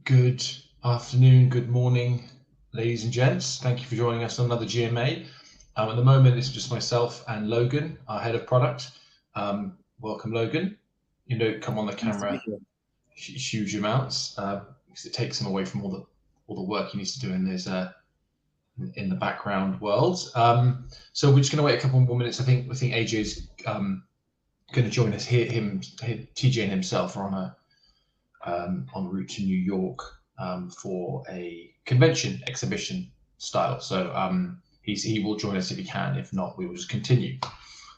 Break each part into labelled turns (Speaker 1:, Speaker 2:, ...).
Speaker 1: Good afternoon, good morning, ladies and gents. Thank you for joining us on another GMA. At the moment, it's just myself and Logan, our head of product. Welcome, Logan. You don't come on the camera huge amounts because it takes him away from all the work he needs to do in the background world. So we're just going to wait a couple more minutes. I think AJ's going to join us here. TJ and himself are on en route to New York for a convention exhibition style. So he will join us if he can. If not, we will just continue.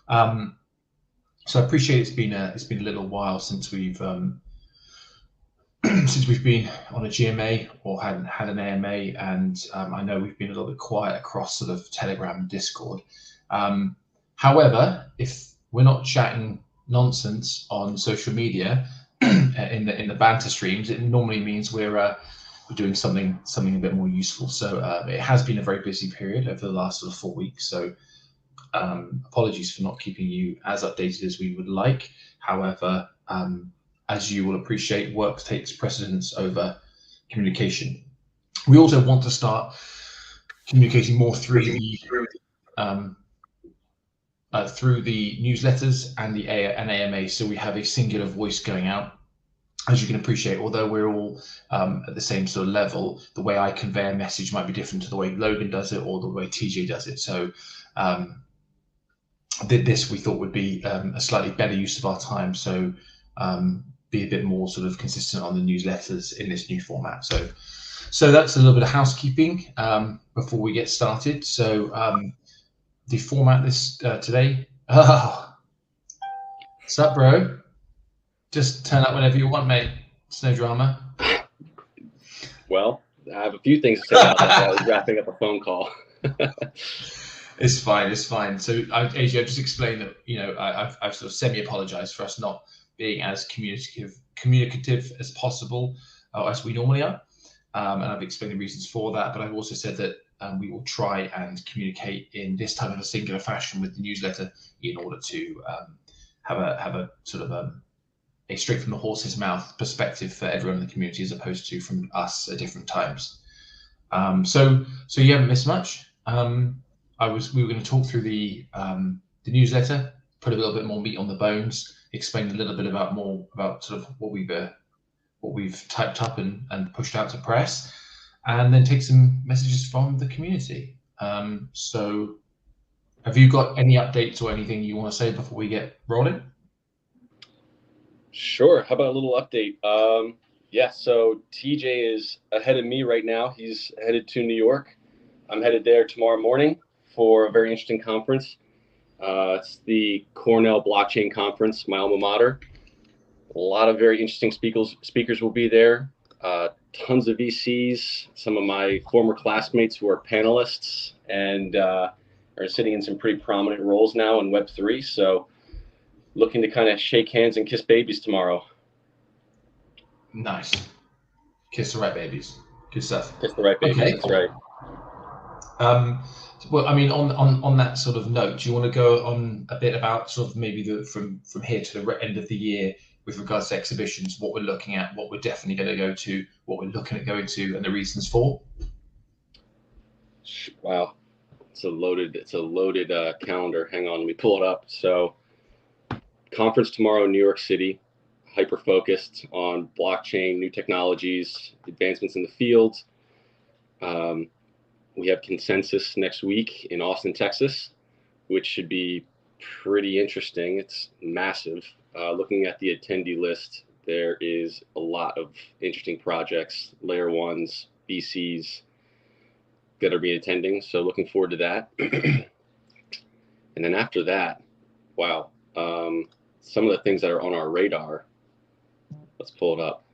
Speaker 1: So I appreciate it's been a little while since we've been on a GMA or had an AMA, and I know we've been a little bit quiet across sort of Telegram and Discord. However, if we're not chatting nonsense on social media in the banter streams, it normally means we're doing something a bit more useful. So it has been a very busy period over the last sort of 4 weeks. So apologies for not keeping you as updated as we would like. However, as you will appreciate, work takes precedence over communication. We also want to start communicating more through the newsletters and the AMA, so we have a singular voice going out. As you can appreciate, although we're all at the same sort of level, the way I convey a message might be different to the way Logan does it or the way TJ does it. So this we thought would be a slightly better use of our time. So be a bit more sort of consistent on the newsletters in this new format. So that's a little bit of housekeeping before we get started. So the format today. Oh, what's up, bro? Just turn up whenever you want, mate. It's no drama.
Speaker 2: Well, I have a few things to say about that while I was wrapping up a phone call.
Speaker 1: It's fine. So, AJ, I've just explained that, I've sort of semi-apologized for us not being as communicative as possible, as we normally are. And I've explained the reasons for that. But I've also said that we will try and communicate in this type of a singular fashion with the newsletter in order to have a sort of a straight from the horse's mouth perspective for everyone in the community, as opposed to from us at different times. So you haven't missed much. We were going to talk through the newsletter, put a little bit more meat on the bones, explain a little bit about sort of what we've typed up and pushed out to press, and then take some messages from the community. So have you got any updates or anything you want to say before we get rolling?
Speaker 2: Sure. How about a little update? So TJ is ahead of me right now. He's headed to New York. I'm headed there tomorrow morning for a very interesting conference. It's the Cornell Blockchain Conference, my alma mater. A lot of very interesting speakers will be there. Tons of VCs, some of my former classmates who are panelists and are sitting in some pretty prominent roles now in Web3. So looking to kind of shake hands and kiss babies tomorrow.
Speaker 1: Nice. Kiss the right babies. Good stuff.
Speaker 2: Kiss the right babies. Okay. That's right.
Speaker 1: Well, I mean, on that sort of note, do you want to go on a bit about sort of maybe from here to the end of the year with regards to exhibitions, what we're looking at, what we're definitely going to go to, what we're looking at going to, and the reasons for?
Speaker 2: Wow, it's a loaded calendar. Hang on, let me pull it up. So, conference tomorrow in New York City, hyper focused on blockchain, new technologies, advancements in the field. We have Consensus next week in Austin, Texas, which should be pretty interesting. It's massive. Looking at the attendee list, there is a lot of interesting projects, layer ones, VCs that are being attending. So looking forward to that. And then after that, wow, some of the things that are on our radar. Let's pull it up.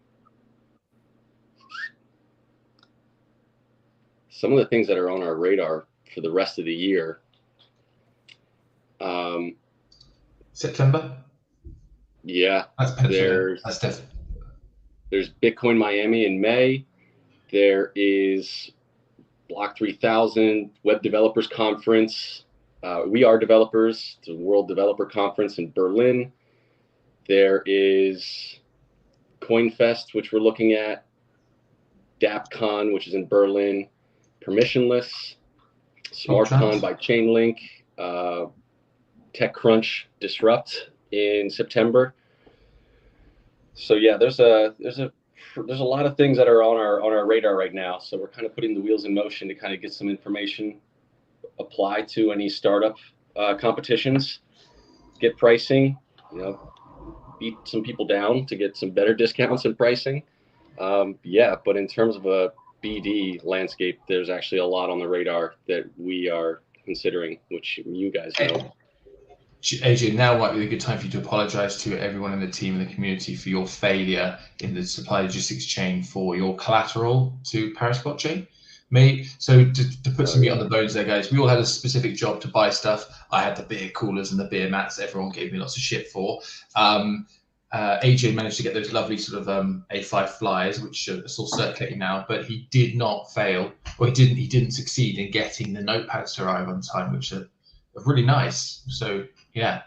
Speaker 2: Some of the things that are on our radar for the rest of the year.
Speaker 1: September?
Speaker 2: Yeah.
Speaker 1: There's
Speaker 2: Bitcoin Miami in May. There is Block 3000 Web Developers Conference. We Are Developers. It's a World Developer Conference in Berlin. There is CoinFest, which we're looking at. DAPCon, which is in Berlin, Permissionless, SmartCon by Chainlink, TechCrunch Disrupt in September. So yeah, there's a lot of things that are on our radar right now. So we're kind of putting the wheels in motion to kind of get some information, apply to any startup competitions, get pricing, beat some people down to get some better discounts and pricing. But in terms of a BD landscape, there's actually a lot on the radar that we are considering, which you guys know.
Speaker 1: AJ, now might be a good time for you to apologize to everyone in the team and the community for your failure in the supply logistics chain for your collateral to Paris blockchain. So to put some meat on the bones there, guys, we all had a specific job to buy stuff. I had the beer coolers and the beer mats everyone gave me lots of shit for. AJ managed to get those lovely sort of A5 flyers, which are still circulating now, but he did not fail, or he didn't succeed in getting the notepads to arrive on time, which are really nice. So yeah,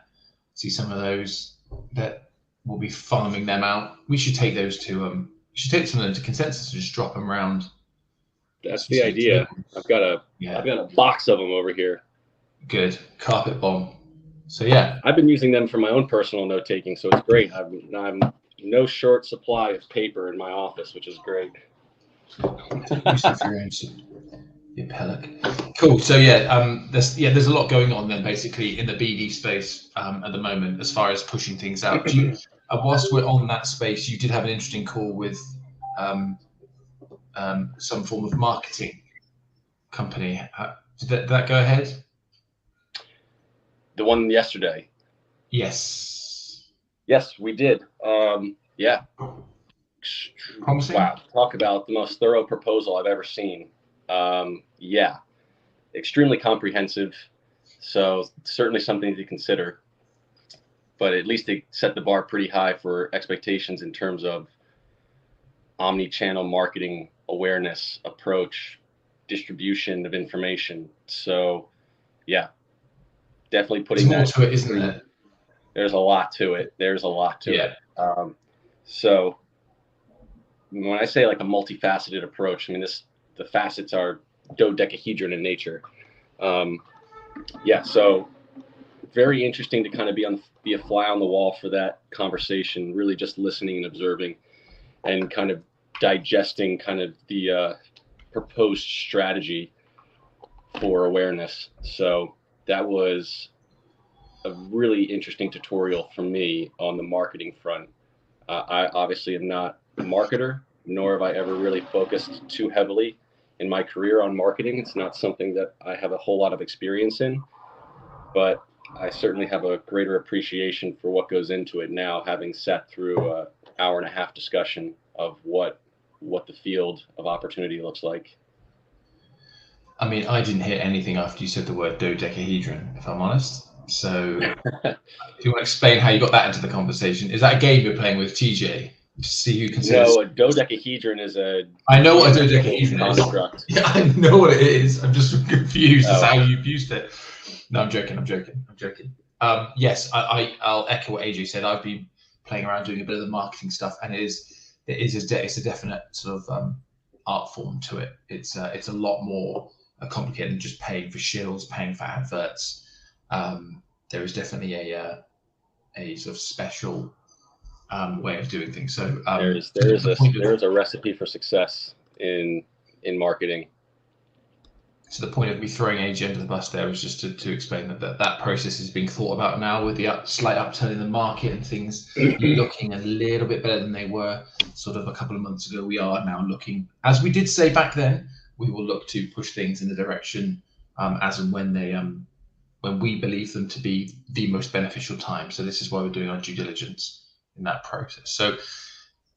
Speaker 1: see some of those that we'll be farming them out. We should take those to we should take some of them to Consensus and just drop them around.
Speaker 2: That's the idea. I've got a box of them over here.
Speaker 1: Good. Carpet bomb. So yeah,
Speaker 2: I've been using them for my own personal note taking, so it's great. I'm no short supply of paper in my office, which is great.
Speaker 1: Cool. So yeah, there's a lot going on then basically in the BD space at the moment as far as pushing things out. Whilst we're on that space, you did have an interesting call with some form of marketing company. Did that go ahead?
Speaker 2: The one yesterday.
Speaker 1: Yes,
Speaker 2: we did. Yeah.
Speaker 1: Promising?
Speaker 2: Wow. Talk about the most thorough proposal I've ever seen. Yeah. Extremely comprehensive. So certainly something to consider. But at least they set the bar pretty high for expectations in terms of omni-channel marketing awareness, approach, distribution of information. So yeah. Definitely putting
Speaker 1: There's more to it, isn't there?
Speaker 2: There's a lot to it. So when I say like a multifaceted approach, I mean the facets are dodecahedron in nature. So very interesting to kind of be a fly on the wall for that conversation, really just listening and observing and kind of digesting kind of the proposed strategy for awareness. So that was a really interesting tutorial for me on the marketing front. I obviously am not a marketer, nor have I ever really focused too heavily in my career on marketing. It's not something that I have a whole lot of experience in, but I certainly have a greater appreciation for what goes into it now, having sat through an hour and a half discussion of what the field of opportunity looks like.
Speaker 1: I mean, I didn't hear anything after you said the word dodecahedron, if I'm honest. So if you want to explain how you got that into the conversation, is that a game you're playing with TJ to see who can say?
Speaker 2: No, a dodecahedron is a...
Speaker 1: I know what a dodecahedron is. Yeah, I know what it is. I'm just confused as how you've used it. No, I'm joking. Yes, I'll echo what AJ said. I've been playing around doing a bit of the marketing stuff, and it's a definite sort of art form to it. It's a lot more complicated than just paying for shills, paying for adverts. There is definitely a sort of special way of doing things. So
Speaker 2: there is a recipe for success in marketing.
Speaker 1: So the point of me throwing AJ under the bus there was just to explain that process is being thought about now with the slight upturn in the market and things looking a little bit better than they were sort of a couple of months ago. We are now looking, as we did say back then, we will look to push things in the direction as and when they when we believe them to be the most beneficial time. So this is why we're doing our due diligence in that process. So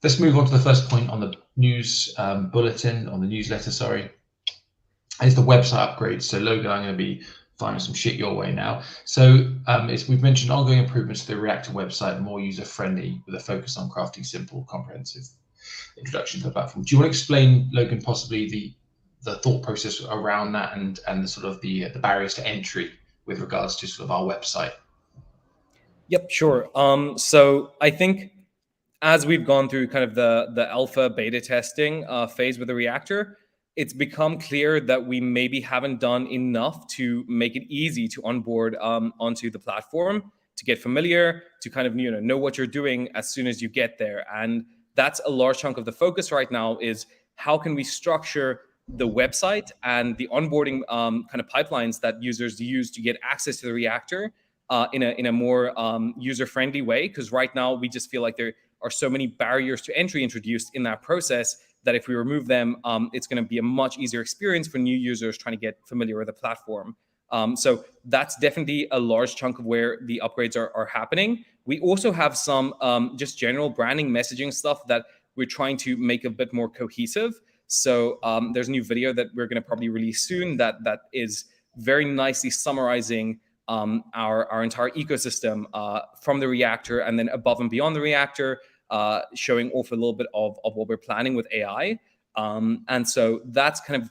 Speaker 1: let's move on to the first point on the news bulletin, on the newsletter, sorry, is the website upgrade. So Logan, I'm going to be firing some shit your way now. So we've mentioned ongoing improvements to the Reactor website, more user-friendly with a focus on crafting simple, comprehensive introduction to the platform. Do you want to explain, Logan, possibly the thought process around that and the sort of the barriers to entry with regards to sort of our website?
Speaker 3: Yep, sure. So I think as we've gone through kind of the alpha beta testing phase with the reactor, it's become clear that we maybe haven't done enough to make it easy to onboard onto the platform, to get familiar, to kind of know what you're doing as soon as you get there. And that's a large chunk of the focus right now, is how can we structure the website and the onboarding kind of pipelines that users use to get access to the reactor in a more user-friendly way. Because right now we just feel like there are so many barriers to entry introduced in that process that if we remove them, it's going to be a much easier experience for new users trying to get familiar with the platform. So that's definitely a large chunk of where the upgrades are happening. We also have some just general branding messaging stuff that we're trying to make a bit more cohesive. So there's a new video that we're going to probably release soon that is very nicely summarizing our entire ecosystem from the reactor and then above and beyond the reactor, showing off a little bit of what we're planning with AI. And so that's kind of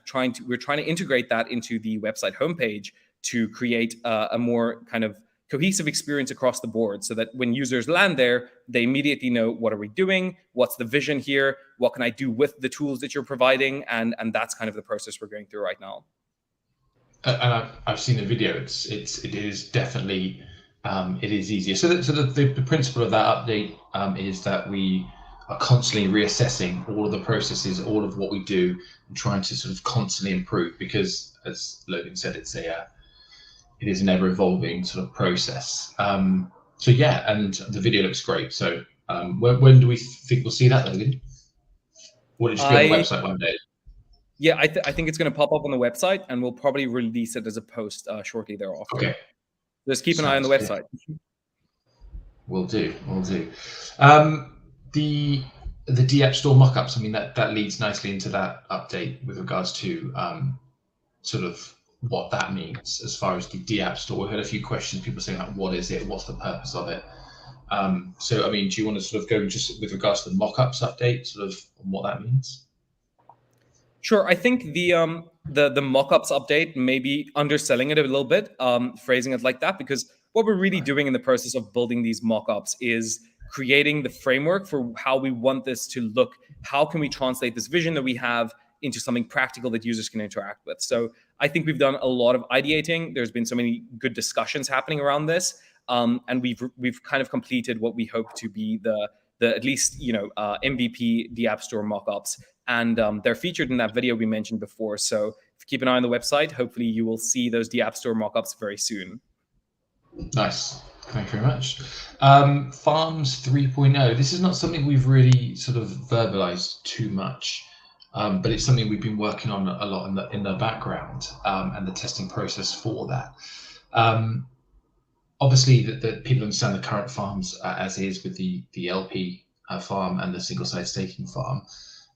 Speaker 3: we're trying to integrate that into the website homepage to create a more kind of cohesive experience across the board, so that when users land there, they immediately know, what are we doing? What's the vision here? What can I do with the tools that you're providing? And that's kind of the process we're going through right now.
Speaker 1: And I've seen the video. It is definitely it is easier. So the principle of that update is that we are constantly reassessing all of the processes, all of what we do, and trying to sort of constantly improve. Because, as Logan said, it is an ever evolving sort of process. So yeah, and the video looks great. So when do we think we'll see that, Logan? Will it just be on the website one day?
Speaker 3: Yeah, I think it's going to pop up on the website, and we'll probably release it as a post shortly thereafter.
Speaker 1: Okay.
Speaker 3: Just keep an eye on the website.
Speaker 1: Will do. The DApp Store mockups, I mean, that leads nicely into that update with regards to sort of what that means as far as the DApp Store. We've had a few questions, people saying, like, what is it? What's the purpose of it? So, I mean, do you want to sort of go just with regards to the mockups update, sort of what that means?
Speaker 3: Sure. I think the mockups update, maybe underselling it a little bit, phrasing it like that, because what we're really doing in the process of building these mockups is creating the framework for how we want this to look. How can we translate this vision that we have into something practical that users can interact with? So I think we've done a lot of ideating. There's been so many good discussions happening around this, and we've kind of completed what we hope to be the at least MVP DApp Store mockups. And they're featured in that video we mentioned before. So if you keep an eye on the website, hopefully you will see those DApp Store mockups very soon.
Speaker 1: Nice. Thank you very much. Farms 3.0. This is not something we've really sort of verbalized too much, but it's something we've been working on a lot in the background, and the testing process for that. Obviously, that people understand the current farms as is with the LP farm and the single-side staking farm.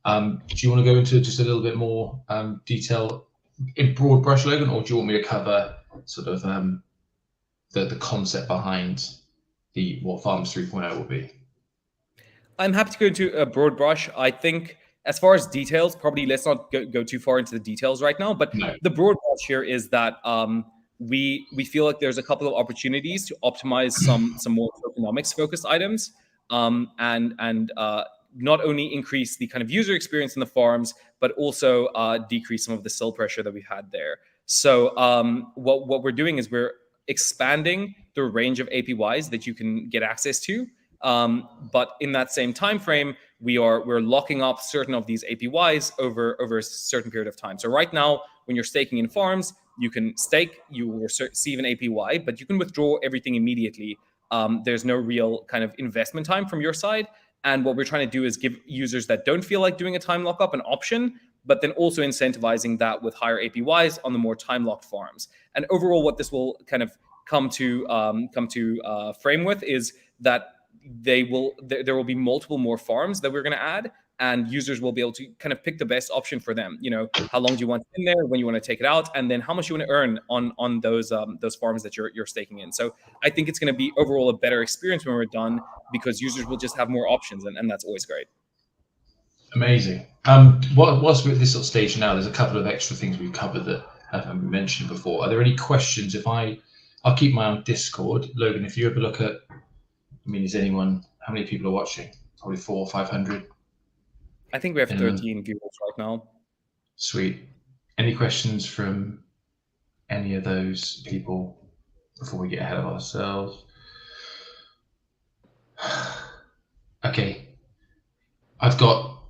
Speaker 1: Do you want to go into just a little bit more detail in broad brush, Logan, or do you want me to cover sort of the concept behind what Farms 3.0 will be?
Speaker 3: I'm happy to go into a broad brush. I think as far as details, probably let's not go too far into the details right now. But no. The broad brush here is that we feel like there's a couple of opportunities to optimize some more tokenomics focused items, and not only increase the kind of user experience in the farms, but also decrease some of the sell pressure that we've had there. So what we're doing is we're expanding the range of APYs that you can get access to. But in that same time frame, we're locking up certain of these APYs over a certain period of time. So right now, when you're staking in farms, you can stake, you will receive an APY, but you can withdraw everything immediately. There's no real kind of investment time from your side. And what we're trying to do is give users that don't feel like doing a time lockup an option, but then also incentivizing that with higher APYs on the more time locked farms. And overall, what this will kind of come to frame with is that there will be multiple more farms that we're going to add, and users will be able to kind of pick the best option for them. How long do you want it in there, when you want to take it out, and then how much you want to earn on those farms that you're staking in. So I think it's going to be overall a better experience when we're done, because users will just have more options, and that's always great.
Speaker 1: Amazing. Whilst we're at this sort of stage now, there's a couple of extra things we've covered that haven't been mentioned before. Are there any questions? I'll keep my own Discord. Logan, if you ever look at, how many people are watching? probably 400 or 500.
Speaker 3: I think we have 13 viewers right now.
Speaker 1: Sweet. Any questions from any of those people before we get ahead of ourselves? Okay.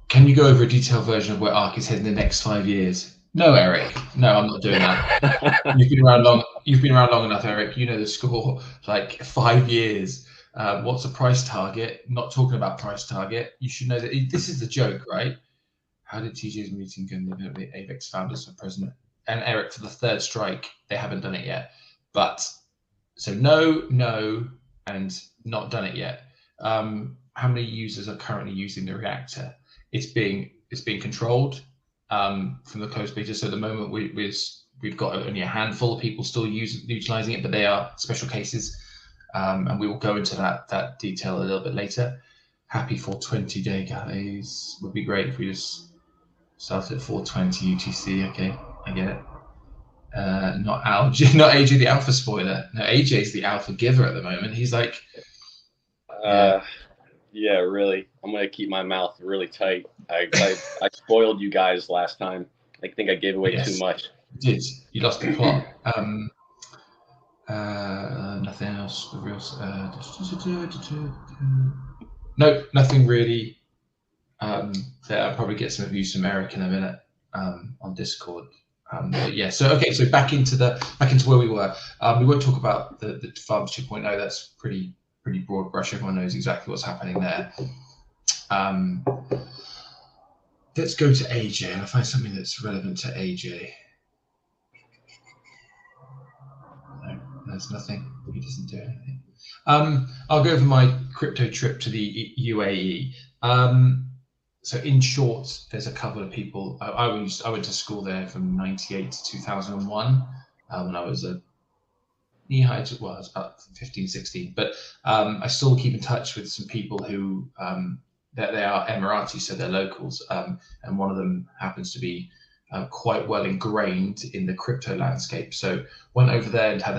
Speaker 1: Can you go over a detailed version of where ARK is heading in the next 5 years? No, Eric. No, I'm not doing that. You've been around long enough, Eric. You know the score. Like 5 years. What's a price target? Not talking about price target. You should know that this is the joke, right? How did TJ's meeting go with the AVEX founders for president? And Eric, for the third strike, they haven't done it yet. But so no, and not done it yet. How many users are currently using the reactor? It's being controlled from the closed beta. So at the moment we've got only a handful of people still utilizing it, but they are special cases, and we will go into that detail a little bit later. Happy 420 day, guys. Would be great if we just started at 420 UTC. Okay, I get it. Not AJ the alpha spoiler. No, AJ's the alpha giver at the moment. He's like,
Speaker 2: yeah, really. I'm gonna keep my mouth really tight. I spoiled you guys last time. I think I gave away too much.
Speaker 1: You did. You lost the plot. Nothing else. The real. No, nothing really. I'll probably get some reviews from Eric in a minute on Discord. But yeah, so back into where we were. We won't talk about the Farms 2.0. That's pretty broad brush. Everyone knows exactly what's happening there. Let's go to AJ and I'll find something that's relevant to AJ. No, there's nothing. He doesn't do anything. I'll go over my crypto trip to the UAE. So in short, there's a couple of people. I went to school there from '98 to 2001 when I was a knee-high. Well, I was about 15, 16. But I still keep in touch with some people who they are Emiratis, so they're locals. And one of them happens to be quite well ingrained in the crypto landscape. So went over there and had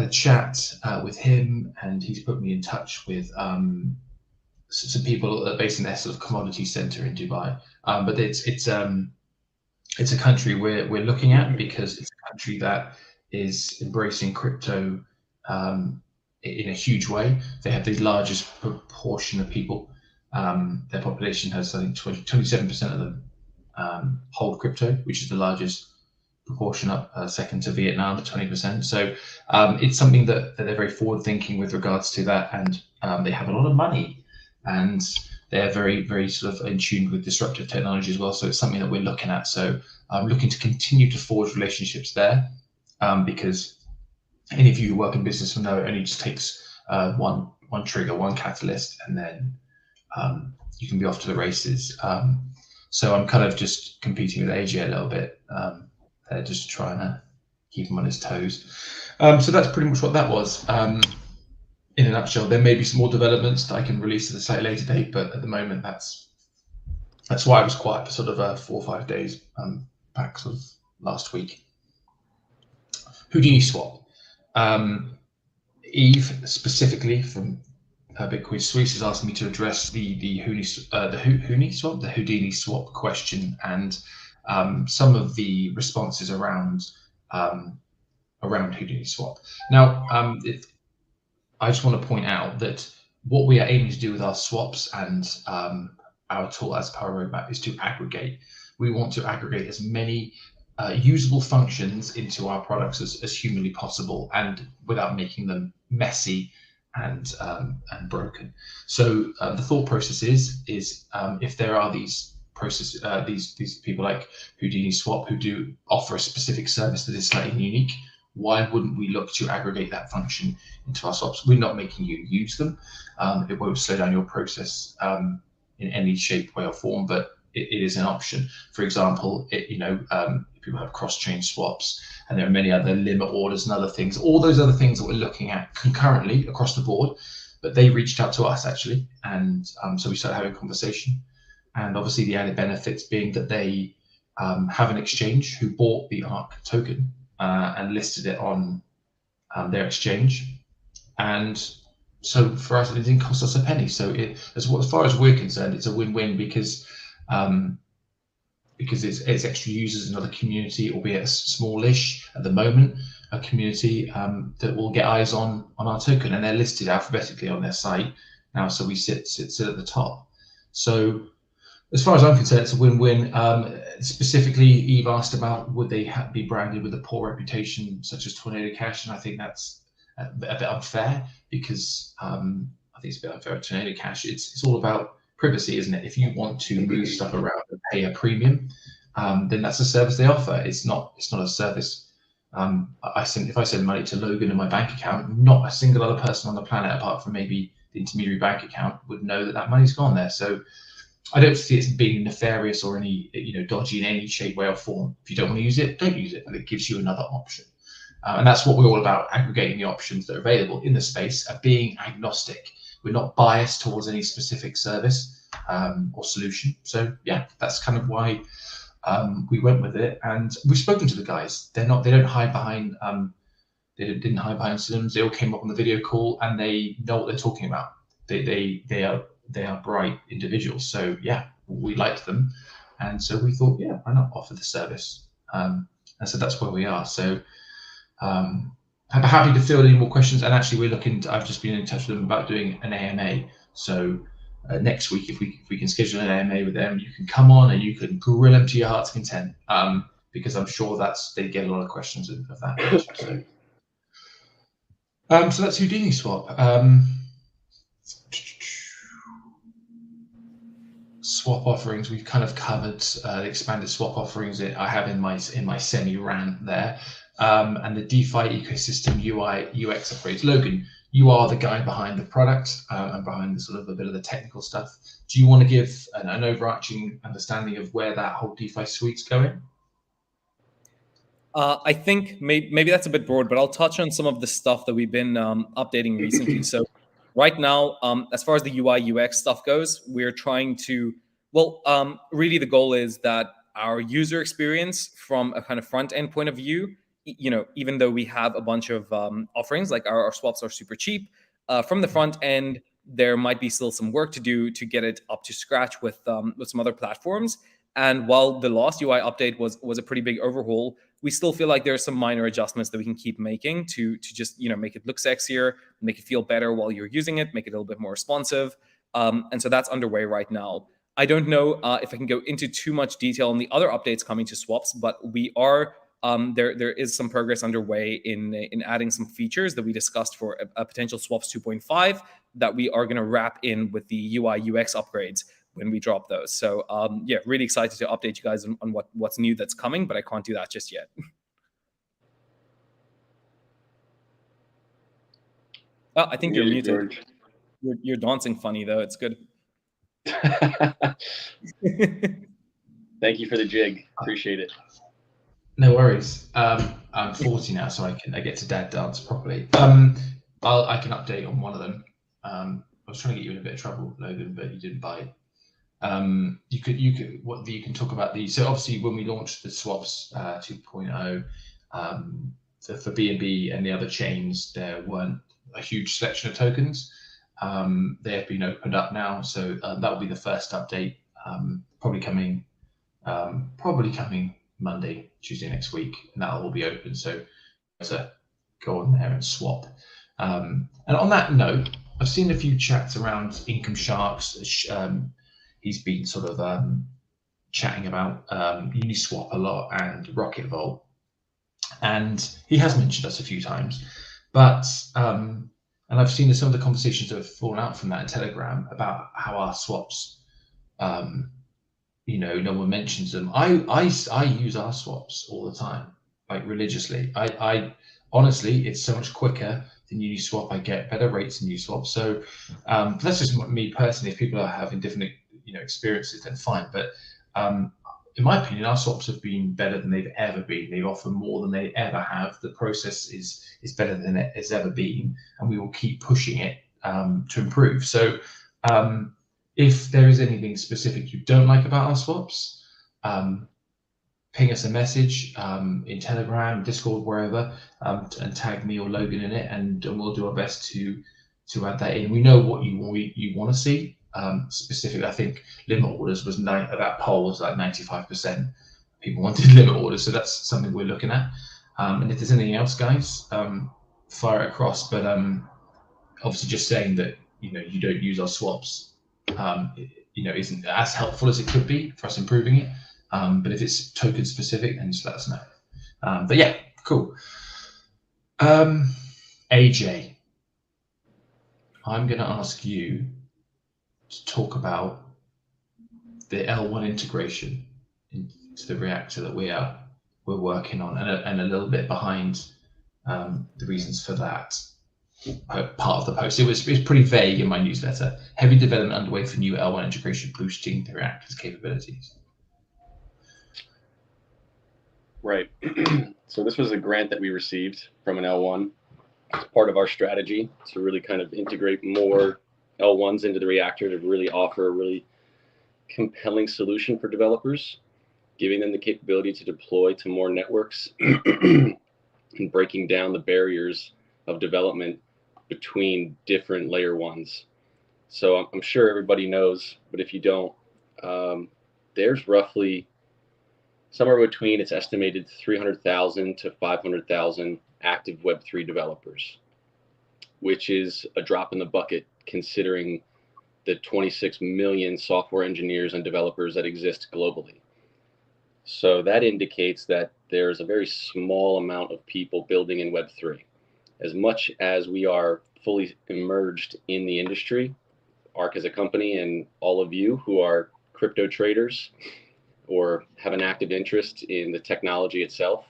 Speaker 1: a chat with him, and he's put me in touch with some people that are based in their sort of commodity center in Dubai. But it's a country we're looking at because it's a country that is embracing crypto in a huge way. They have the largest proportion of people. Their population has, I think, 27% of them hold crypto, which is the largest proportion, up second to Vietnam at 20%. So it's something that they're very forward thinking with regards to that, and they have a lot of money, and they're very, very sort of in tune with disruptive technology as well. So it's something that we're looking at. So I'm looking to continue to forge relationships there, because any of you who work in business will know it only just takes one trigger, one catalyst, and then you can be off to the races. So I'm kind of just competing with AJ a little bit, just trying to keep him on his toes. So that's pretty much what that was. In a nutshell, there may be some more developments that I can release at a slightly later date, but at the moment, that's why I was quiet for sort of 4 or 5 days back sort of last week. Houdini swap. Eve specifically from Bitcoin Swiss has asked me to address the Houdini swap question and some of the responses around Houdini swap. Now, I just want to point out that what we are aiming to do with our swaps and our tool as Power Roadmap is to aggregate. We want to aggregate as many usable functions into our products as humanly possible, and without making them messy and broken. So the thought process is if there are these people like Houdini Swap who do offer a specific service that is slightly unique, why wouldn't we look to aggregate that function into our swaps? We're not making you use them. It won't slow down your process in any shape, way, or form, but it is an option. For example, people have cross-chain swaps, and there are many other limit orders and other things. All those other things that we're looking at concurrently across the board, but they reached out to us actually, and so we started having a conversation. And obviously, the added benefits being that they have an exchange who bought the ARK token and listed it on their exchange, and So for us, it didn't cost us a penny. So as far as we're concerned, it's a win-win because it's extra users, another community, albeit smallish at the moment, a community that will get eyes on our token, and they're listed alphabetically on their site now. So we sit at the top. So as far as I'm concerned, it's a win-win. Specifically, Eve asked about would they be branded with a poor reputation such as Tornado Cash, and I think that's a bit unfair because I think it's a bit unfair at Tornado Cash. It's all about privacy, isn't it? If you want to move stuff around and pay a premium, then that's a service they offer. It's not a service. If I send money to Logan in my bank account, not a single other person on the planet, apart from maybe the intermediary bank account, would know that money's gone there. So I don't see it being nefarious or any dodgy in any shape, way, or form. If you don't want to use it, don't use it, but it gives you another option. And that's what we're all about, aggregating the options that are available in the space, being agnostic. We're not biased towards any specific service or solution. So yeah, that's kind of why we went with it. And we've spoken to the guys. They don't hide behind didn't hide behind synonyms. They all came up on the video call and they know what they're talking about. They are bright individuals. So yeah, we liked them, and so we thought, yeah, why not offer the service? And so that's where we are. So I'm happy to field any more questions. And actually, I've just been in touch with them about doing an AMA. So next week, if we can schedule an AMA with them, you can come on and you can grill them to your heart's content. Because I'm sure they get a lot of questions of that nature. So that's Houdini Swap. Swap offerings, we've kind of covered the expanded swap offerings that I have in my semi rant there, and the DeFi ecosystem UI UX upgrades. Logan, you are the guy behind the product and behind the sort of a bit of the technical stuff. Do you want to give an overarching understanding of where that whole DeFi suite's going?
Speaker 3: I think maybe that's a bit broad, but I'll touch on some of the stuff that we've been updating recently. So right now, as far as the UI UX stuff goes, we're trying to, really the goal is that our user experience from a kind of front end point of view, even though we have a bunch of offerings, like our swaps are super cheap, from the front end, there might be still some work to do to get it up to scratch with some other platforms. And while the last UI update was a pretty big overhaul, we still feel like there are some minor adjustments that we can keep making to just make it look sexier, make it feel better while you're using it, make it a little bit more responsive. And so that's underway right now. I don't know if I can go into too much detail on the other updates coming to swaps, but we are there is some progress underway in adding some features that we discussed for a potential swaps 2.5 that we are going to wrap in with the UI UX upgrades when we drop those. So yeah, really excited to update you guys on what's new that's coming, but I can't do that just yet. Oh, I think you're muted. You're dancing funny though. It's good.
Speaker 2: Thank you for the jig. Appreciate it.
Speaker 1: No worries. I'm 40 now, so I get to dad dance properly. I can update on one of them. I was trying to get you in a bit of trouble, Logan, but you didn't bite. You can talk about these. So obviously, when we launched the swaps 2.0 for BNB and the other chains, there weren't a huge selection of tokens. They have been opened up now, so that will be the first update. Probably coming Monday, Tuesday next week, and that will all be open. So to go on there and swap. And on that note, I've seen a few chats around Income Sharks. He's been sort of chatting about Uniswap a lot and Rocket Vault, and he has mentioned us a few times. But and I've seen some of the conversations that have fallen out from that in Telegram about how our swaps, no one mentions them. I use our swaps all the time, like religiously. I honestly, it's so much quicker than Uniswap. I get better rates than Uniswap. So that's just me personally. If people are having different experiences, then fine. But in my opinion, our swaps have been better than they've ever been. They offer more than they ever have. The process is better than it has ever been, and we will keep pushing it to improve. So if there is anything specific you don't like about our swaps, ping us a message in Telegram, Discord, wherever, and tag me or Logan in it, and we'll do our best to to add that in. We know what you want to see. Specifically, I think limit orders was that poll was like 95% people wanted limit orders, so that's something we're looking at. And if there's anything else, guys, fire it across. But obviously, just saying that you don't use our swaps, isn't as helpful as it could be for us improving it. But if it's token specific, then just let us know. But yeah, cool. AJ, I'm going to ask you to talk about the L1 integration into the reactor that we're working on, and a little bit behind the reasons for that part of the post. It was pretty vague in my newsletter. Heavy development underway for new L1 integration, boosting the reactor's capabilities.
Speaker 2: Right. So this was a grant that we received from an L1. It's part of our strategy to really kind of integrate more L1s into the reactor to really offer a really compelling solution for developers, giving them the capability to deploy to more networks and breaking down the barriers of development between different layer ones. So I'm sure everybody knows, but if you don't, there's roughly somewhere between, it's estimated 300,000 to 500,000 active Web3 developers, which is a drop in the bucket considering the 26 million software engineers and developers that exist globally. So that indicates that there's a very small amount of people building in Web3. As much as we are fully immersed in the industry, ARC as a company and all of you who are crypto traders or have an active interest in the technology itself,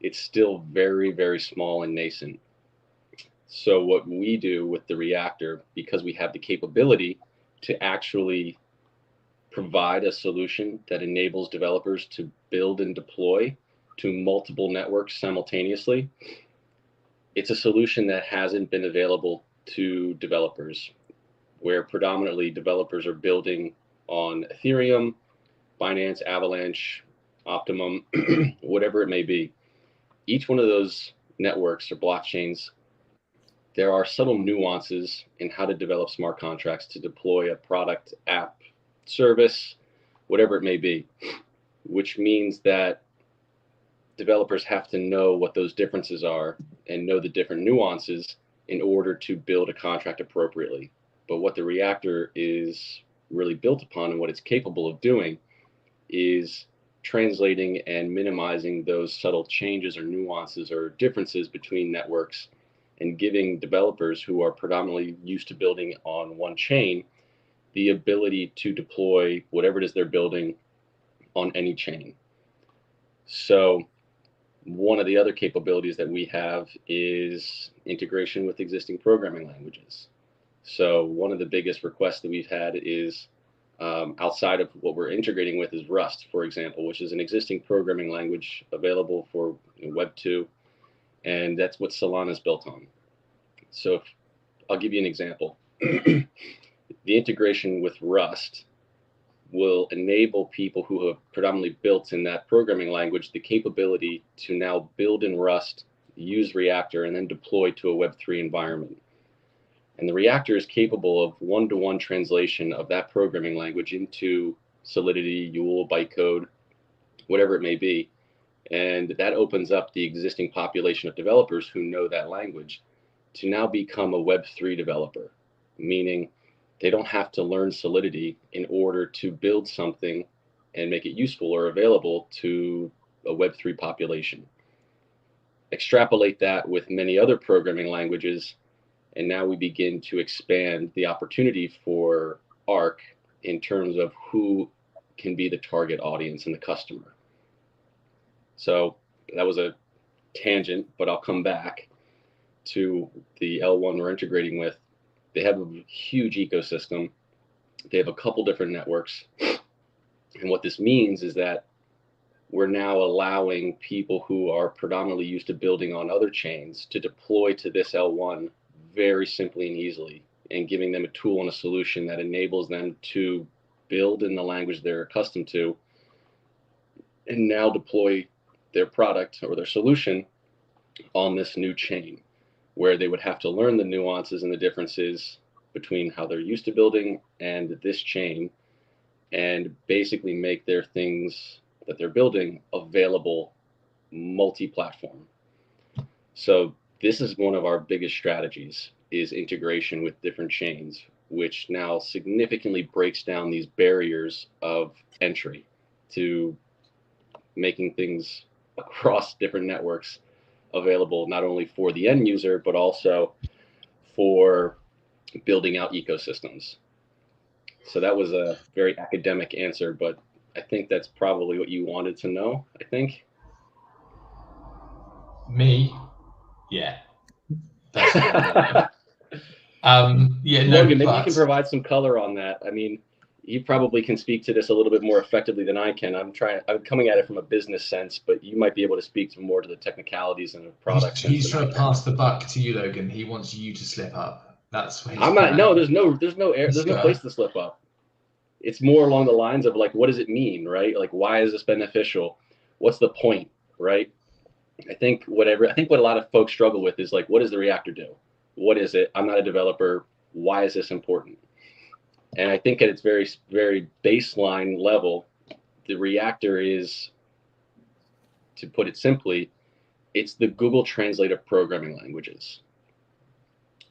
Speaker 2: it's still very, very small and nascent. So what we do with the reactor, because we have the capability to actually provide a solution that enables developers to build and deploy to multiple networks simultaneously, it's a solution that hasn't been available to developers, where predominantly developers are building on Ethereum, Binance, Avalanche, Optimum, whatever it may be. Each one of those networks or blockchains, there are subtle nuances in how to develop smart contracts to deploy a product, app, service, whatever it may be, which means that developers have to know what those differences are and know the different nuances in order to build a contract appropriately. But what the reactor is really built upon and what it's capable of doing is translating and minimizing those subtle changes or nuances or differences between networks and giving developers who are predominantly used to building on one chain the ability to deploy whatever it is they're building on any chain. So one of the other capabilities that we have is integration with existing programming languages. So one of the biggest requests that we've had is outside of what we're integrating with is Rust, for example, which is an existing programming language available for Web 2, and that's what Solana is built on. So I'll give you an example. The integration with Rust will enable people who have predominantly built in that programming language the capability to now build in Rust, use Reactor, and then deploy to a Web3 environment. And the reactor is capable of one-to-one translation of that programming language into Solidity, Yule, bytecode, whatever it may be. And that opens up the existing population of developers who know that language to now become a Web3 developer, meaning they don't have to learn Solidity in order to build something and make it useful or available to a Web3 population. Extrapolate that with many other programming languages, and now we begin to expand the opportunity for ARC in terms of who can be the target audience and the customer. So that was a tangent, but I'll come back to the L1 we're integrating with. They have a huge ecosystem. They have a couple different networks. And what this means is that we're now allowing people who are predominantly used to building on other chains to deploy to this L1 very simply and easily, and giving them a tool and a solution that enables them to build in the language they're accustomed to and now deploy their product or their solution on this new chain. where they would have to learn the nuances and the differences between how they're used to building and this chain, and basically make their things that they're building available multi-platform. So this is one of our biggest strategies, is integration with different chains, which now significantly breaks down these barriers of entry to making things across different networks available, not only for the end user, but also for building out ecosystems. So that was a very academic answer, but I think that's probably what you wanted to know, I think.
Speaker 1: Me? Yeah. That's yeah, no,
Speaker 2: Logan, maybe you can provide some color on that. I mean, you probably can speak to this a little bit more effectively than I can. I'm coming at it from a business sense, but you might be able to speak more to the technicalities and the product.
Speaker 1: He's trying to pass the buck to you, Logan. He wants you to slip up. That's what he's
Speaker 2: I'm not. No, there's no place to slip up. It's more along the lines of like, what does it mean, right? Like, why is this beneficial? What's the point, right? I think what a lot of folks struggle with is like, what does the reactor do? What is it? I'm not a developer. Why is this important? And I think at its very, very baseline level, the reactor is, to put it simply, it's the Google Translate of programming languages,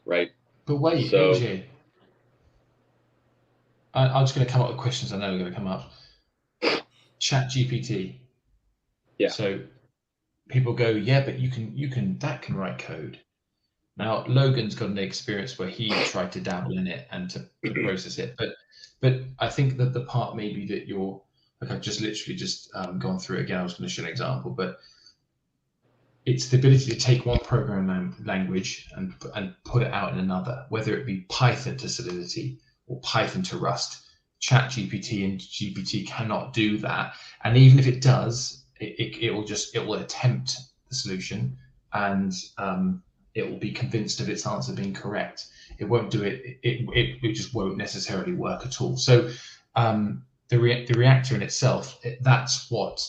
Speaker 2: right?
Speaker 1: But wait, AJ, I'm just going to come up with questions I know are going to come up. ChatGPT.
Speaker 2: Yeah.
Speaker 1: So people go, yeah, but that can write code. Now Logan's got an experience where he tried to dabble in it and to process it, but I think that the part maybe that you're like, I've just literally gone through it again. I was going to show an example, but it's the ability to take one programming language and put it out in another, whether it be Python to Solidity or Python to Rust. ChatGPT and GPT cannot do that, and even if it does, it will attempt the solution, and it will be convinced of its answer being correct. It won't do it. It just won't necessarily work at all. So the reactor in itself, that's what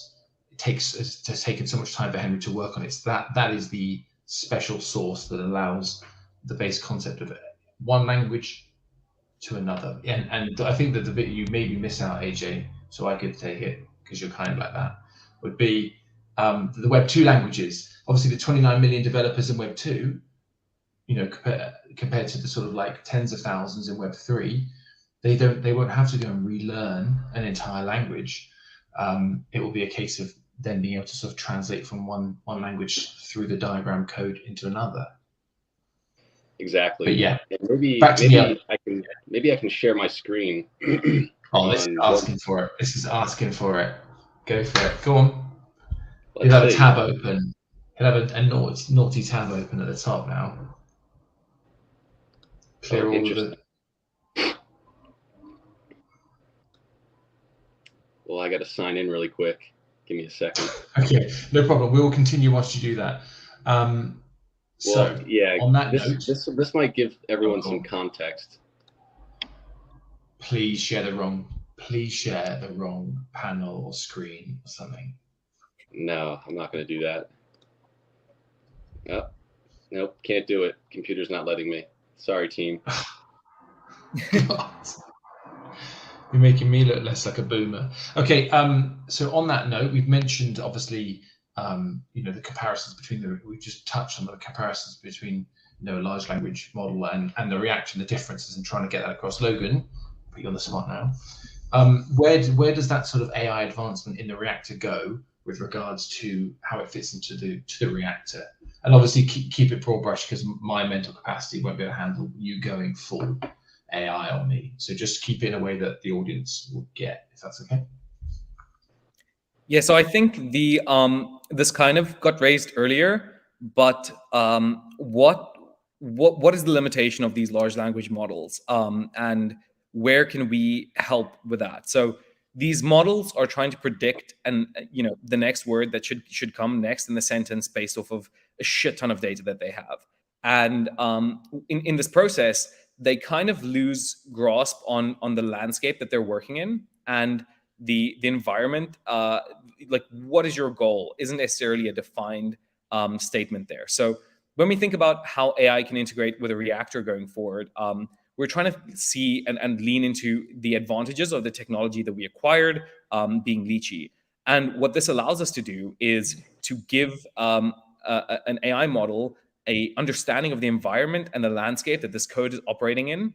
Speaker 1: has taken so much time for Henry to work on. It's that is the special source that allows the base concept of one language to another. And I think that the bit you maybe miss out, AJ, so I could take it because you're kind of like that, would be the Web 2 languages. Obviously, the 29 million developers in Web 2, compared to the sort of like tens of thousands in Web 3, they won't have to go and relearn an entire language. It will be a case of then being able to sort of translate from one language through the diagram code into another.
Speaker 2: Exactly.
Speaker 1: But yeah,
Speaker 2: maybe I can share my screen.
Speaker 1: Oh, this is asking for it. This is asking for it. Go for it. Go on.
Speaker 2: Let's
Speaker 1: He'll have
Speaker 2: see.
Speaker 1: a tab open. He'll have a naughty tab open at the top now. Clear all of the.
Speaker 2: Well, I got to sign in really quick. Give me a second.
Speaker 1: Okay, no problem. We will continue whilst you do that.
Speaker 2: Well, yeah.
Speaker 1: On that note,
Speaker 2: this might give everyone some context.
Speaker 1: Please share the wrong panel or screen or something.
Speaker 2: No, I'm not going to do that. Nope, can't do it. Computer's not letting me. Sorry, team.
Speaker 1: You're making me look less like a boomer. Okay, so on that note, we've mentioned obviously, the comparisons between we just touched on the comparisons between a large language model and the reaction, the differences, and trying to get that across. Logan, put you on the spot now. Where does that sort of AI advancement in the reactor go with regards to how it fits into the reactor? And obviously keep it broad brush, because my mental capacity won't be able to handle you going full AI on me. So just keep it in a way that the audience will get, if that's okay.
Speaker 3: Yeah, so I think this kind of got raised earlier, but what is the limitation of these large language models, and where can we help with that? So these models are trying to predict the next word that should come next in the sentence based off of a shit ton of data that they have, and in this process they kind of lose grasp on the landscape that they're working in, and the environment. Like, what is your goal isn't necessarily a defined statement there. So when we think about how AI can integrate with a reactor going forward, we're trying to see and lean into the advantages of the technology that we acquired, being Lychee. And what this allows us to do is to give an AI model a understanding of the environment and the landscape that this code is operating in.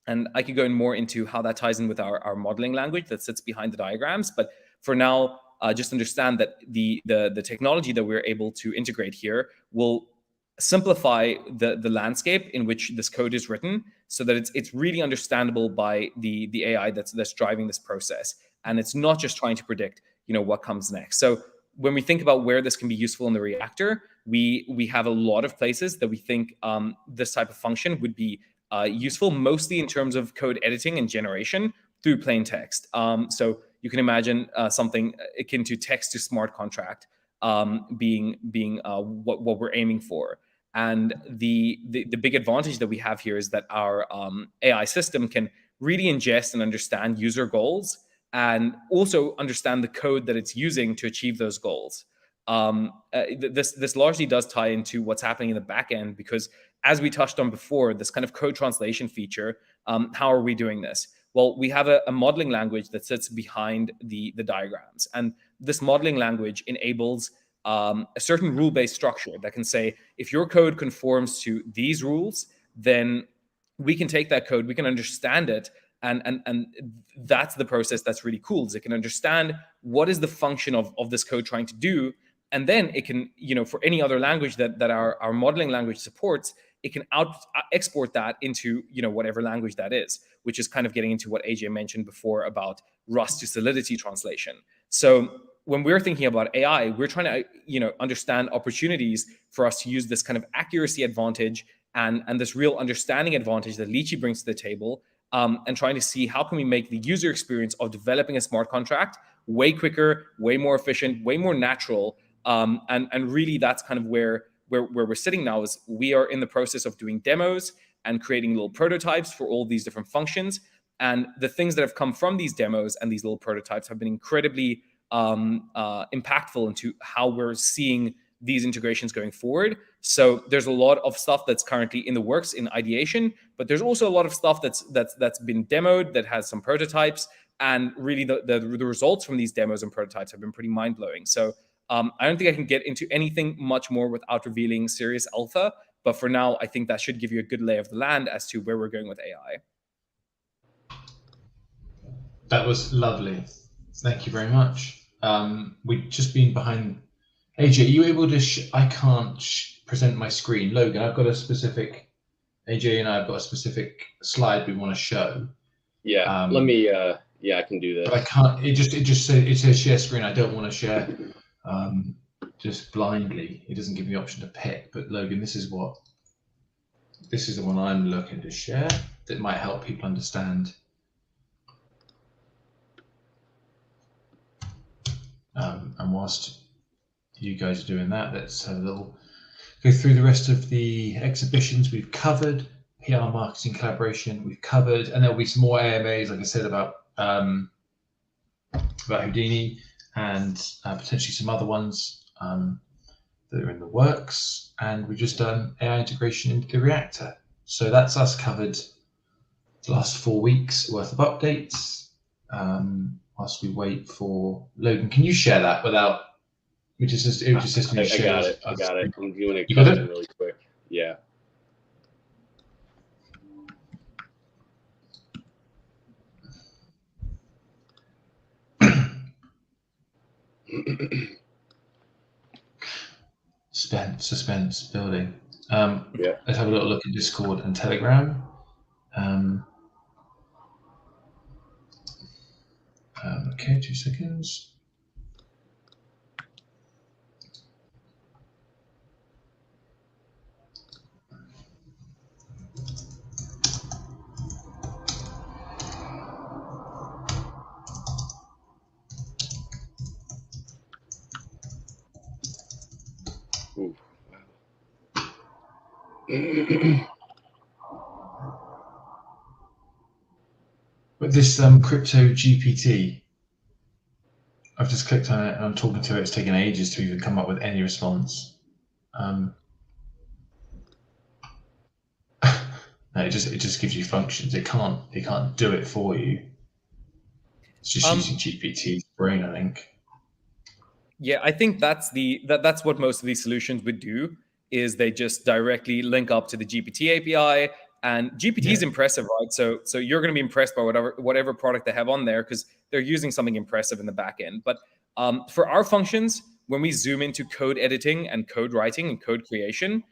Speaker 3: And I could go in more into how that ties in with our modeling language that sits behind the diagrams. But for now, just understand that the technology that we're able to integrate here will simplify the landscape in which this code is written, so that it's really understandable by the AI that's driving this process, and it's not just trying to predict what comes next. So when we think about where this can be useful in the reactor, we have a lot of places that we think this type of function would be useful, mostly in terms of code editing and generation through plain text. So you can imagine something akin to text to smart contract being what we're aiming for. And the big advantage that we have here is that our AI system can really ingest and understand user goals and also understand the code that it's using to achieve those goals. This largely does tie into what's happening in the back end, because as we touched on before, this kind of code translation feature, how are we doing this? Well, we have a modeling language that sits behind the diagrams. And this modeling language enables a certain rule-based structure that can say, if your code conforms to these rules, then we can take that code, we can understand it, and that's the process that's really cool, is it can understand what is the function of this code trying to do, and then it can, for any other language that our modeling language supports, it can export that into whatever language that is, which is kind of getting into what AJ mentioned before about Rust to Solidity translation. So when we're thinking about AI, we're trying to understand opportunities for us to use this kind of accuracy advantage and this real understanding advantage that Lychee brings to the table, and trying to see how can we make the user experience of developing a smart contract way quicker, way more efficient, way more natural. And really that's kind of where we're sitting now, is we are in the process of doing demos and creating little prototypes for all these different functions. And the things that have come from these demos and these little prototypes have been incredibly impactful into how we're seeing these integrations going forward. So there's a lot of stuff that's currently in the works in ideation, but there's also a lot of stuff that's been demoed, that has some prototypes, and really the results from these demos and prototypes have been pretty mind-blowing. So I don't think I can get into anything much more without revealing serious alpha, but for now, I think that should give you a good lay of the land as to where we're going with AI.
Speaker 1: That was lovely. Thank you very much. We've just been behind. AJ, are you able to? I can't present my screen. Logan, I've got a specific. AJ and I have got a specific slide we want to show.
Speaker 2: Yeah, let me. Yeah, I can do this.
Speaker 1: But I can't. It just says share screen. I don't want to share just blindly. It doesn't give me the option to pick. But Logan, this is the one I'm looking to share that might help people understand. And whilst you guys are doing that, let's have a little go through the rest of the exhibitions we've covered. PR marketing collaboration we've covered, and there'll be some more AMAs, like I said, about Houdini, and potentially some other ones that are in the works. And we've just done AI integration into the reactor. So that's us covered the last 4 weeks worth of updates. Whilst we wait for Logan, can you share that without? I got
Speaker 2: it. I'm doing it really quick. Yeah.
Speaker 1: Suspense building.
Speaker 2: Yeah.
Speaker 1: Let's have a little look at Discord and Telegram. Okay, 2 seconds.
Speaker 2: Ooh.
Speaker 1: But this crypto GPT, I've just clicked on it and I'm talking to it. It's taken ages to even come up with any response. it just gives you functions. It can't do it for you. It's just using GPT's brain, I think.
Speaker 3: Yeah, I think that's what most of these solutions would do, is they just directly link up to the GPT API. And GPT is impressive, right? So you're going to be impressed by whatever product they have on there, because they're using something impressive in the back end. But for our functions, when we zoom into code editing and code writing and code creation,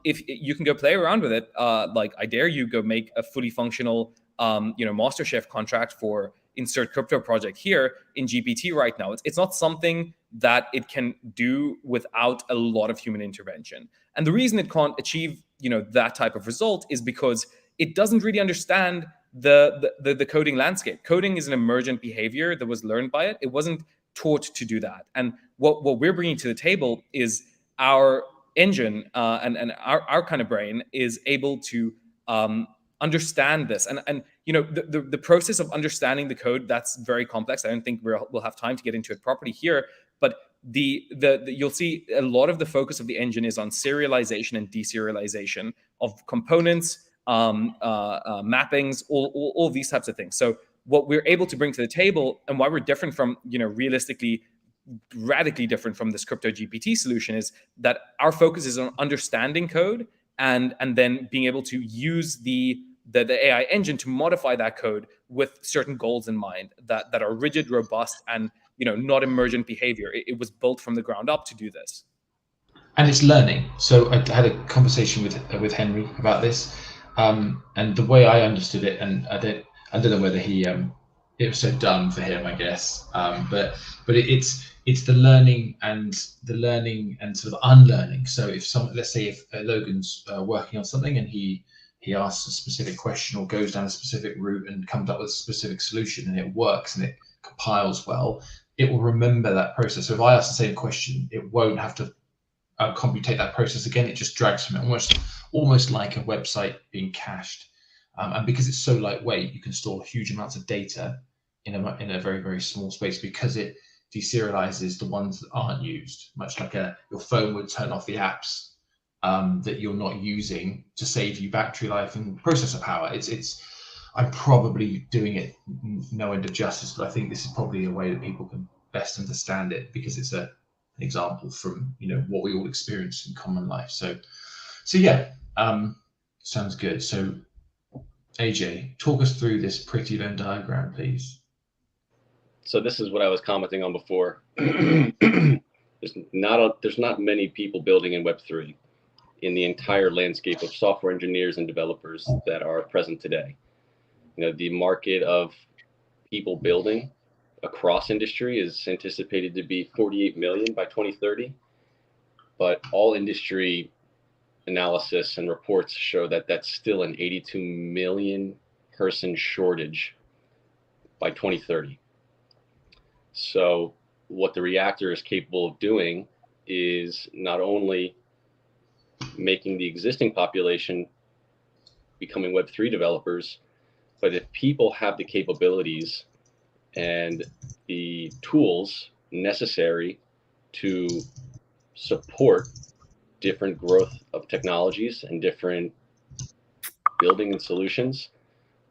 Speaker 3: if you can go play around with it, like I dare you go make a fully functional, MasterChef contract for insert crypto project here in GPT right now. It's not something that it can do without a lot of human intervention. And the reason it can't achieve, that type of result is because it doesn't really understand the coding landscape. Coding is an emergent behavior that was learned by it. It wasn't taught to do that. And what we're bringing to the table is our engine, and our kind of brain is able to understand this. And the process of understanding the code, that's very complex. I don't think we'll have time to get into it properly here, but the you'll see a lot of the focus of the engine is on serialization and deserialization of components, mappings, all these types of things. So what we're able to bring to the table, and why we're different from, realistically radically different from this crypto GPT solution, is that our focus is on understanding code and then being able to use the AI engine to modify that code with certain goals in mind that are rigid, robust, and not emergent behavior. It was built from the ground up to do this.
Speaker 1: And it's learning. So I had a conversation with Henry about this, and the way I understood it, and I don't know whether he it was so dumb for him, I guess, but it's the learning and sort of unlearning. So let's say if Logan's working on something and he asks a specific question or goes down a specific route and comes up with a specific solution and it works and it compiles well, it will remember that process. So if I ask the same question, it won't have to computate that process again. It just drags from it, almost like a website being cached. And because it's so lightweight, you can store huge amounts of data in a very, very small space, because it deserializes the ones that aren't used, much like your phone would turn off the apps that you're not using to save you battery life and processor power. I'm probably doing it no end of justice, but I think this is probably a way that people can best understand it, because it's an example from what we all experience in common life. So yeah, sounds good. So AJ, talk us through this pretty Venn diagram, please.
Speaker 2: So this is what I was commenting on before. There's not many people building in Web3 in the entire landscape of software engineers and developers that are present today. The market of people building across industry is anticipated to be 48 million by 2030, but all industry analysis and reports show that that's still an 82 million person shortage by 2030. So what the reactor is capable of doing is not only making the existing population becoming Web3 developers, but if people have the capabilities and the tools necessary to support different growth of technologies and different building and solutions,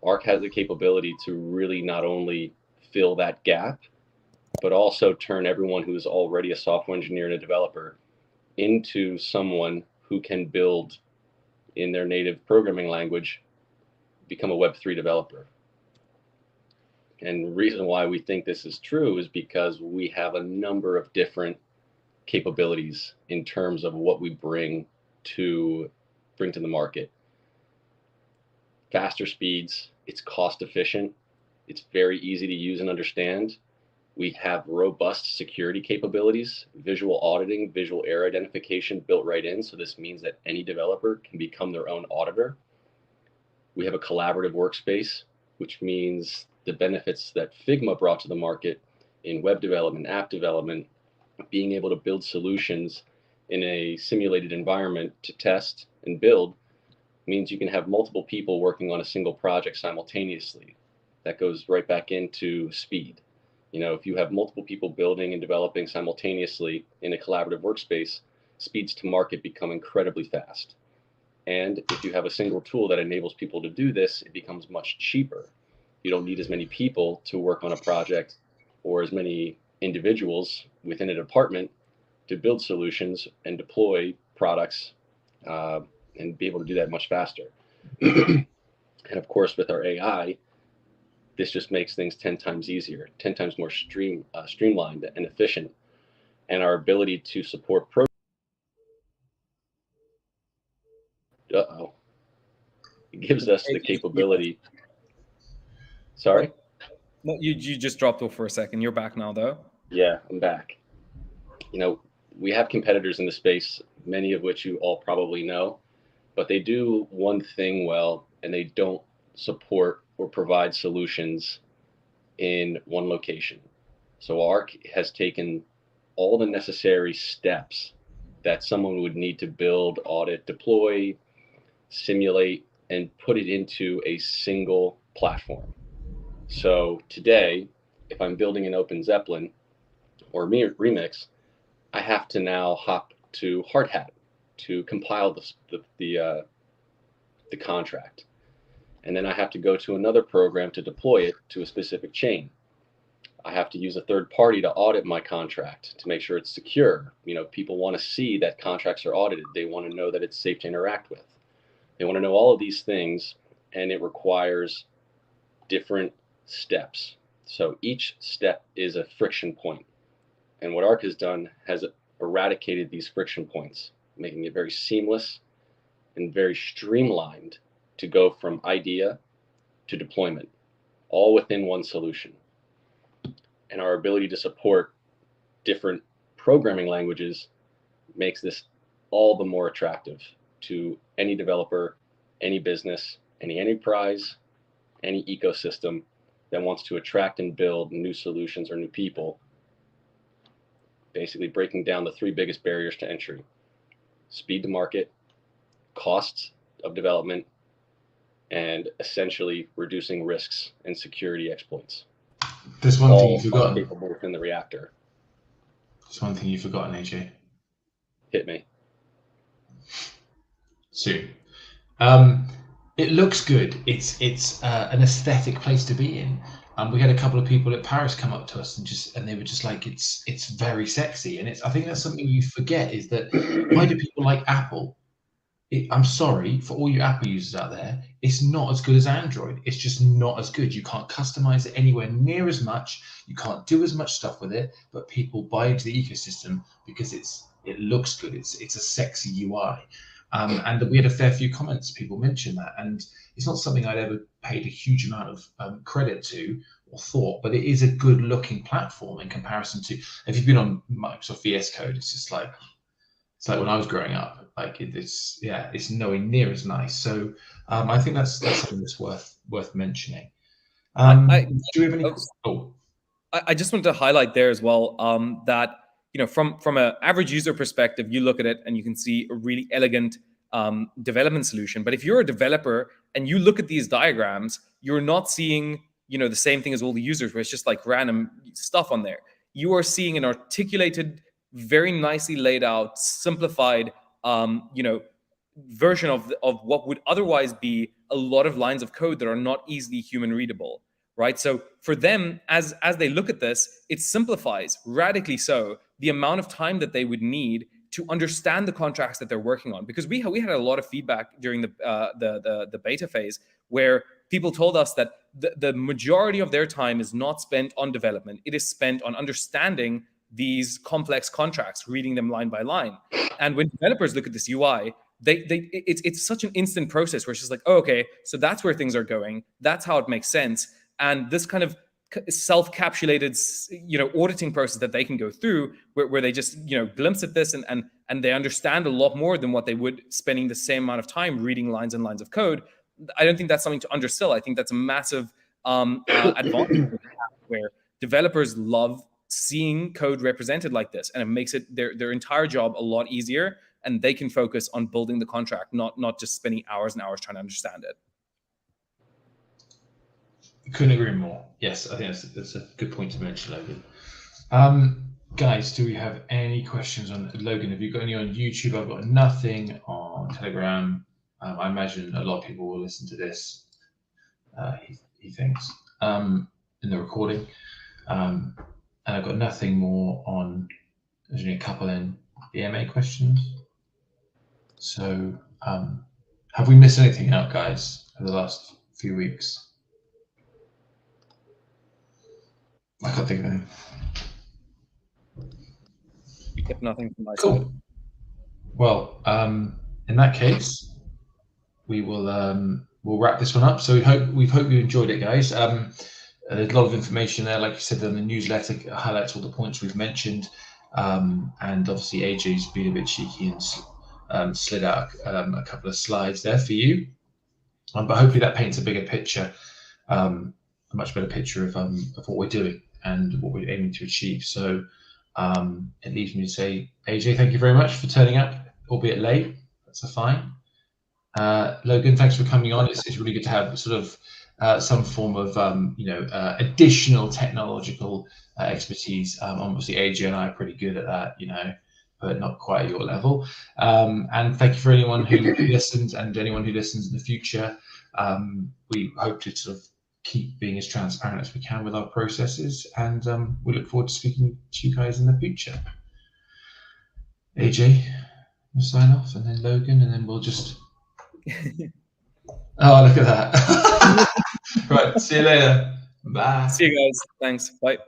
Speaker 2: ARC has the capability to really not only fill that gap, but also turn everyone who is already a software engineer and a developer into someone who can build in their native programming language, become a Web3 developer. And the reason why we think this is true is because we have a number of different capabilities in terms of what we bring to the market. Faster speeds, it's cost efficient, it's very easy to use and understand. We have robust security capabilities, visual auditing, visual error identification built right in. So this means that any developer can become their own auditor. We have a collaborative workspace, which means the benefits that Figma brought to the market in web development, app development, being able to build solutions in a simulated environment to test and build, means you can have multiple people working on a single project simultaneously. That goes right back into speed. If you have multiple people building and developing simultaneously in a collaborative workspace, speeds to market become incredibly fast. And if you have a single tool that enables people to do this, it becomes much cheaper. You don't need as many people to work on a project or as many individuals within a department to build solutions and deploy products and be able to do that much faster. And of course, with our AI, this just makes things 10 times easier, 10 times more streamlined and efficient. And our ability to support it gives us the capability. Sorry?
Speaker 3: No, you just dropped off for a second. You're back now, though.
Speaker 2: Yeah, I'm back. You know, we have competitors in the space, many of which you all probably know, but they do one thing well, and they don't support or provide solutions in one location. So ARC has taken all the necessary steps that someone would need to build, audit, deploy, simulate, and put it into a single platform. So today, if I'm building an Open Zeppelin or Remix, I have to now hop to Hardhat to compile the contract. And then I have to go to another program to deploy it to a specific chain. I have to use a third party to audit my contract to make sure it's secure. You know, people want to see that contracts are audited. They want to know that it's safe to interact with. They want to know all of these things, and it requires different steps. So each step is a friction point. And what ARC has done has eradicated these friction points, making it very seamless and very streamlined to go from idea to deployment, all within one solution. And our ability to support different programming languages makes this all the more attractive to any developer, any business, any enterprise, any ecosystem that wants to attract and build new solutions or new people, basically breaking down the three biggest barriers to entry: speed to market, costs of development, and essentially reducing risks and security exploits.
Speaker 1: There's one thing you've forgotten.
Speaker 2: Capable within the reactor.
Speaker 1: There's one thing you've forgotten, AJ.
Speaker 2: Hit me.
Speaker 1: Soon. It looks good. It's an aesthetic place to be in. We had a couple of people at Paris come up to us and they were just like, it's very sexy. And I think that's something you forget, is that why do people like Apple? I'm sorry for all you Apple users out there, it's not as good as Android. It's just not as good. You can't customize it anywhere near as much. You can't do as much stuff with it, but people buy into the ecosystem because it looks good. It's a sexy UI. And we had a fair few comments. People mentioned that, and it's not something I'd ever paid a huge amount of credit to or thought, but it is a good looking platform in comparison to, if you've been on Microsoft VS Code, it's just like, it's like when I was growing up. Like it's nowhere near as nice. So I think that's something that's worth mentioning. Do you have any?
Speaker 3: I just wanted to highlight there as well that, you know, from an average user perspective, you look at it and you can see a really elegant development solution. But if you're a developer and you look at these diagrams, you're not seeing, you know, the same thing as all the users, where it's just like random stuff on there. You are seeing an articulated, very nicely laid out, simplified, you know, version of what would otherwise be a lot of lines of code that are not easily human readable, right? So for them, as they look at this, it simplifies radically so the amount of time that they would need to understand the contracts that they're working on. Because we had a lot of feedback during the beta phase where people told us that the majority of their time is not spent on development. It is spent on understanding these complex contracts, reading them line by line. And when developers look at this UI, it's such an instant process where it's just like, oh, okay, so that's where things are going. That's how it makes sense. And this kind of self-capsulated, you know, auditing process that they can go through, where they just, you know, glimpse at this and they understand a lot more than what they would spending the same amount of time reading lines and lines of code. I don't think that's something to undersell. I think that's a massive advantage where developers love seeing code represented like this, and it makes it their entire job a lot easier, and they can focus on building the contract, not just spending hours and hours trying to understand it.
Speaker 1: Couldn't agree more. Yes, I think that's a good point to mention, Logan. Guys, do we have any questions on Logan? Have you got any on YouTube? I've got nothing on Telegram. I imagine a lot of people will listen to this. He thinks in the recording, and I've got nothing more on. There's only a couple in GMA questions. So, have we missed anything out, guys, over the last few weeks? I can't think of anything.
Speaker 3: Yep, nothing from my
Speaker 1: Cool.
Speaker 3: side.
Speaker 1: Well, in that case, we will we'll wrap this one up. So we hope you enjoyed it, guys. There's a lot of information there, like you said, in the newsletter highlights all the points we've mentioned, and obviously AJ's been a bit cheeky and slid out a couple of slides there for you. But hopefully that paints a bigger picture, a much better picture of what we're doing and what we're aiming to achieve. So it leaves me to say, AJ, thank you very much for turning up, albeit late. That's a fine. Logan, thanks for coming on. It's really good to have sort of some form of additional technological expertise. Obviously, AJ and I are pretty good at that, but not quite at your level. And thank you for anyone who listened and anyone who listens in the future. We hope to sort of keep being as transparent as we can with our processes, and we look forward to speaking to you guys in the future. AJ, we'll sign off, and then Logan, and then we'll just... Oh, look at that. Right, see you later. Bye.
Speaker 3: See you guys. Thanks. Bye.